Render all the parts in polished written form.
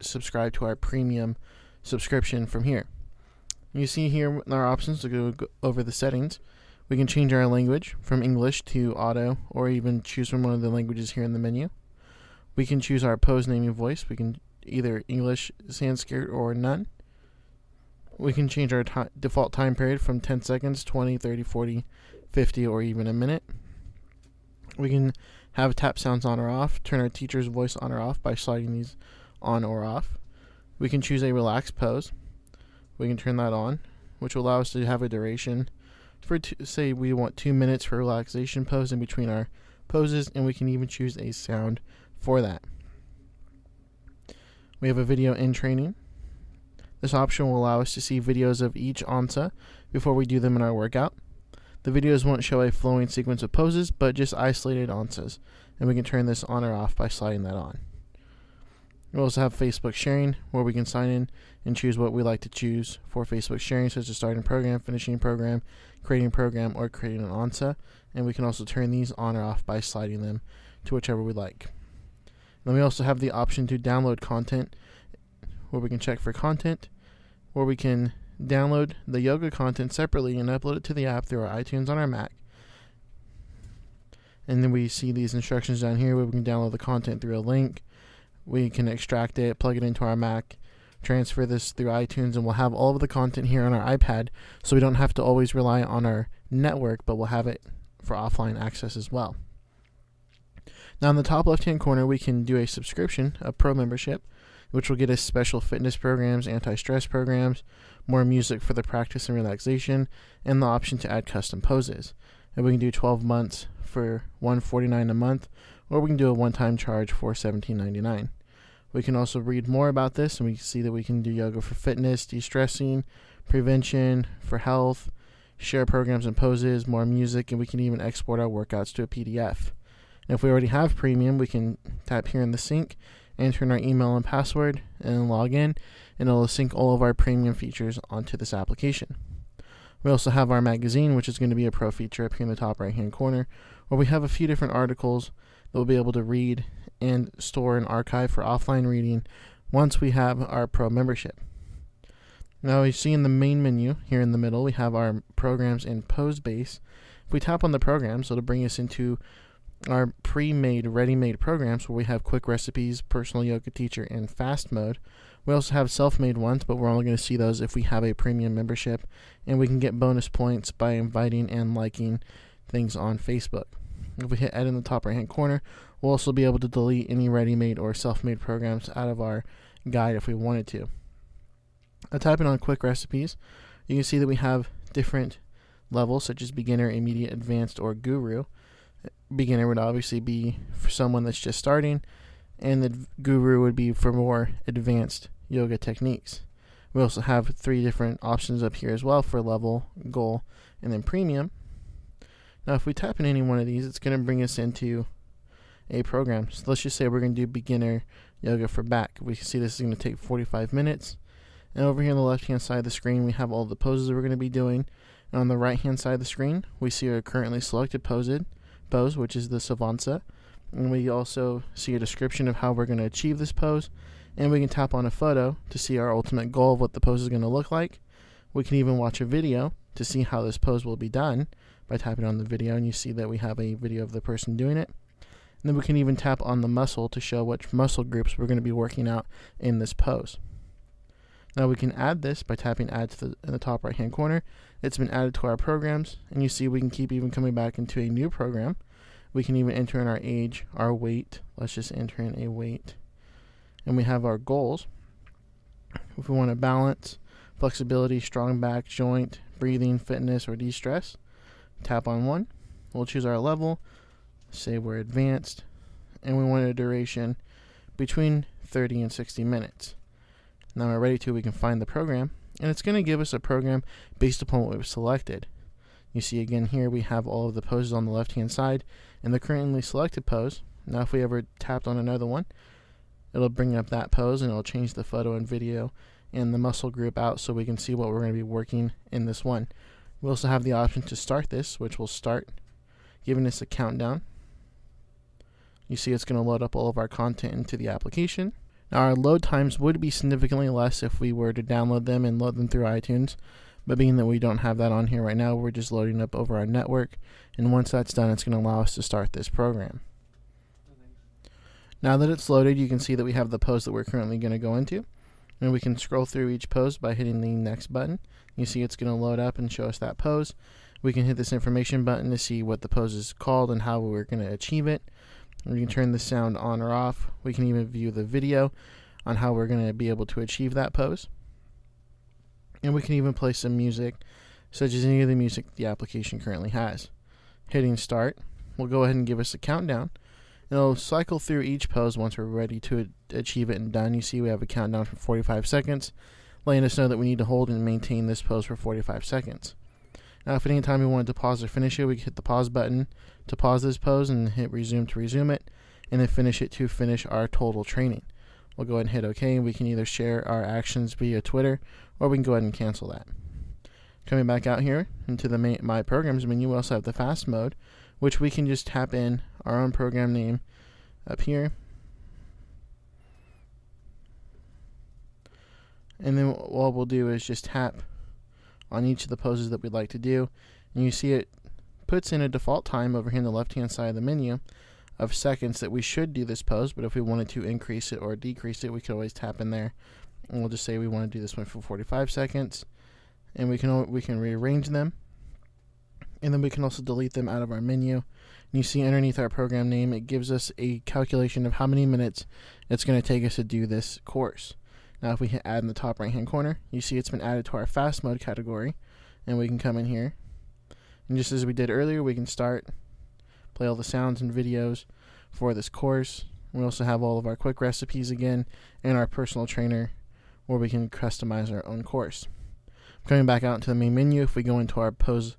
subscribe to our premium subscription from here. You see here our options to go over the settings. We can change our language from English to auto, or even choose from one of the languages here in the menu. We can choose our pose naming voice. We can either English, Sanskrit, or none. We can change our default time period from 10 seconds, 20, 30, 40, 50, or even a minute. We can have tap sounds on or off, turn our teacher's voice on or off by sliding these on or off. We can choose a relaxed pose. We can turn that on, which will allow us to have a duration for, say, we want 2 minutes for relaxation pose in between our poses, and we can even choose a sound for that. We have a video in training. This option will allow us to see videos of each onsa before we do them in our workout. The videos won't show a flowing sequence of poses, but just isolated onsas, and we can turn this on or off by sliding that on. We also have Facebook sharing, where we can sign in and choose what we like to choose for Facebook sharing, such as starting program, finishing program, creating program, or creating an onsa, and we can also turn these on or off by sliding them to whichever we like. Then we also have the option to download content, where we can check for content, where we can download the yoga content separately and upload it to the app through our iTunes on our Mac. And then we see these instructions down here where we can download the content through a link. We can extract it, plug it into our Mac, transfer this through iTunes, and we'll have all of the content here on our iPad, so we don't have to always rely on our network, but we'll have it for offline access as well. Now in the top left-hand corner, we can do a subscription, a pro membership, which will get us special fitness programs, anti-stress programs, more music for the practice and relaxation, and the option to add custom poses. And we can do 12 months for $149 a month, or we can do a one-time charge for $17.99. We can also read more about this, and we can see that we can do yoga for fitness, de-stressing, prevention, for health, share programs and poses, more music, and we can even export our workouts to a PDF. And if we already have premium, we can tap here in the sync, enter in our email and password, and log in, and it'll sync all of our premium features onto this application. We also have our magazine, which is going to be a pro feature up here in the top right-hand corner, where we have a few different articles that we'll be able to read and store and archive for offline reading once we have our pro membership. Now you see in the main menu here in the middle, we have our programs and pose base. If we tap on the programs, it'll bring us into our pre-made, ready-made programs where we have quick recipes, personal yoga teacher, and fast mode. We also have self-made ones, but we're only going to see those if we have a premium membership, and we can get bonus points by inviting and liking things on Facebook. If we hit add in the top right-hand corner, we'll also be able to delete any ready-made or self-made programs out of our guide if we wanted to. Typing on quick recipes, you can see that we have different levels such as beginner, immediate, advanced, or guru. Beginner would obviously be for someone that's just starting, and the guru would be for more advanced yoga techniques. We also have 3 different options up here as well for level, goal, and then premium. Now if we tap in any one of these, it's going to bring us into a program. So let's just say we're going to do beginner yoga for back. We can see this is going to take 45 minutes. And over here on the left hand side of the screen, we have all the poses that we're going to be doing. And on the right hand side of the screen, we see our currently selected pose, which is the Savansa. And we also see a description of how we're going to achieve this pose. And we can tap on a photo to see our ultimate goal of what the pose is going to look like. We can even watch a video to see how this pose will be done by tapping on the video, and you see that we have a video of the person doing it. And then we can even tap on the muscle to show which muscle groups we're going to be working out in this pose. Now we can add this by tapping add in the top right hand corner. It's been added to our programs, and you see we can keep even coming back into a new program. We can even enter in our age, our weight. Let's just enter in a weight. And we have our goals. If we want to balance, flexibility, strong back, joint, breathing, fitness, or de-stress, tap on one. We'll choose our level, say we're advanced, and we want a duration between 30 and 60 minutes. Now when we're ready to, we can find the program, and it's going to give us a program based upon what we've selected. You see again here we have all of the poses on the left hand side and the currently selected pose. Now if we ever tapped on another one, it'll bring up that pose, and it'll change the photo and video and the muscle group out so we can see what we're going to be working in this one. We also have the option to start this, which will start giving us a countdown. You see it's going to load up all of our content into the application. Now our load times would be significantly less if we were to download them and load them through iTunes, but being that we don't have that on here right now, we're just loading up over our network, and once that's done, it's going to allow us to start this program. Now that it's loaded, you can see that we have the pose that we're currently going to go into, and we can scroll through each pose by hitting the next button. You see it's going to load up and show us that pose. We can hit this information button to see what the pose is called and how we're going to achieve it. We can turn the sound on or off. We can even view the video on how we're going to be able to achieve that pose. And we can even play some music, such as any of the music the application currently has. Hitting start will go ahead and give us a countdown. It'll cycle through each pose once we're ready to achieve it and done. You see we have a countdown for 45 seconds, letting us know that we need to hold and maintain this pose for 45 seconds. Now, if at any time we wanted to pause or finish it, we can hit the pause button to pause this pose and hit resume to resume it, and then finish it to finish our total training. We'll go ahead and hit OK, and we can either share our actions via Twitter, or we can go ahead and cancel that. Coming back out here into the My Programs menu, we also have the fast mode, which we can just tap in our own program name up here. And then what we'll do is just tap on each of the poses that we'd like to do. And you see it puts in a default time over here on the left-hand side of the menu of seconds that we should do this pose, but if we wanted to increase it or decrease it, we could always tap in there. And we'll just say we want to do this one for 45 seconds. And we can rearrange them. And then we can also delete them out of our menu. And you see underneath our program name, it gives us a calculation of how many minutes it's going to take us to do this course. Now if we hit add in the top right hand corner, you see it's been added to our fast mode category, and we can come in here. And just as we did earlier, we can start, play all the sounds and videos for this course. We also have all of our quick recipes again, and our personal trainer where we can customize our own course. Coming back out into the main menu, if we go into our pose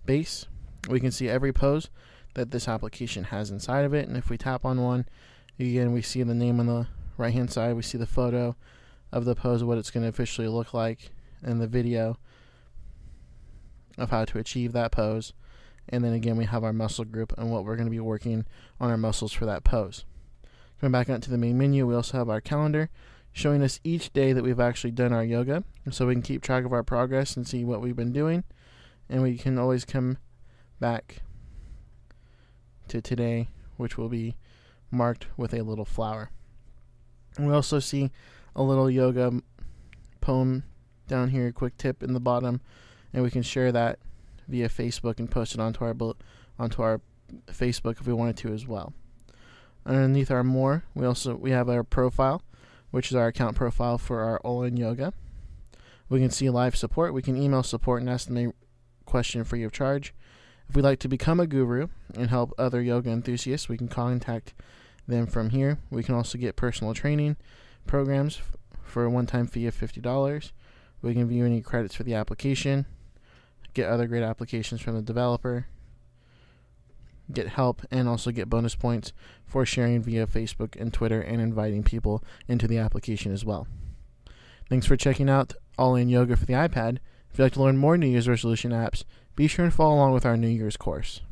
base, we can see every pose that this application has inside of it, and if we tap on one, again we see the name on the right hand side, we see the photo of the pose, what it's going to officially look like, and the video of how to achieve that pose, and then again we have our muscle group and what we're going to be working on our muscles for that pose. Coming back out to the main menu, we also have our calendar showing us each day that we've actually done our yoga, so we can keep track of our progress and see what we've been doing, and we can always come back to today, which will be marked with a little flower. And we also see a little yoga poem down here, a quick tip in the bottom, and we can share that via Facebook and post it onto our Facebook if we wanted to as well. Underneath our more, we have our profile, which is our account profile for our All-In Yoga. We can see live support. We can email support and ask them a question free of charge. If we'd like to become a guru and help other yoga enthusiasts, we can contact them from here. We can also get personal training programs for a one-time fee of $50. We can view any credits for the application, get other great applications from the developer, get help, and also get bonus points for sharing via Facebook and Twitter and inviting people into the application as well. Thanks for checking out All-In Yoga for the iPad. If you'd like to learn more New Year's resolution apps, be sure and follow along with our New Year's course.